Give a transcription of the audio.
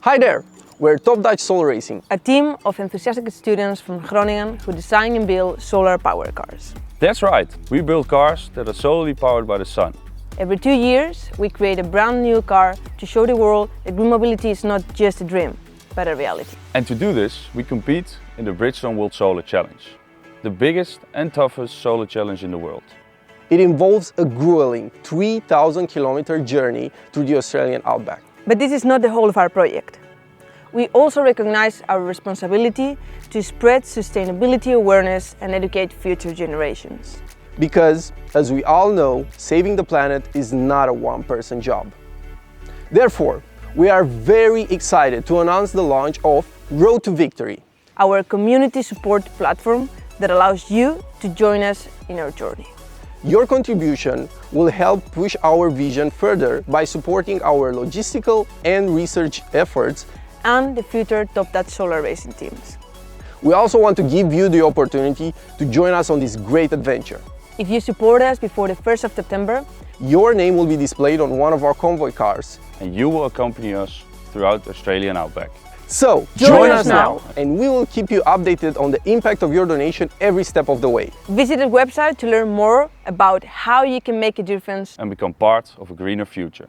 Hi there! We're Top Dutch Solar Racing, a team of enthusiastic students from Groningen who design and build solar power cars. That's right, we build cars that are solely powered by the sun. Every 2 years, we create a brand new car to show the world that green mobility is not just a dream, but a reality. And to do this, we compete in the Bridgestone World Solar Challenge, the biggest and toughest solar challenge in the world. It involves a grueling 3,000-kilometer journey through the Australian outback. But this is not the whole of our project. We also recognize our responsibility to spread sustainability awareness and educate future generations. Because, as we all know, saving the planet is not a one-person job. Therefore, we are very excited to announce the launch of Road to Victory, our community support platform that allows you to join us in our journey. Your contribution will help push our vision further by supporting our logistical and research efforts and the future Top Dutch Solar Racing teams. We also want to give you the opportunity to join us on this great adventure. If you support us before the 1st of September, your name will be displayed on one of our convoy cars. And you will accompany us throughout the Australian outback. So, join us now, and we will keep you updated on the impact of your donation every step of the way. Visit the website to learn more about how you can make a difference And become part of a greener future.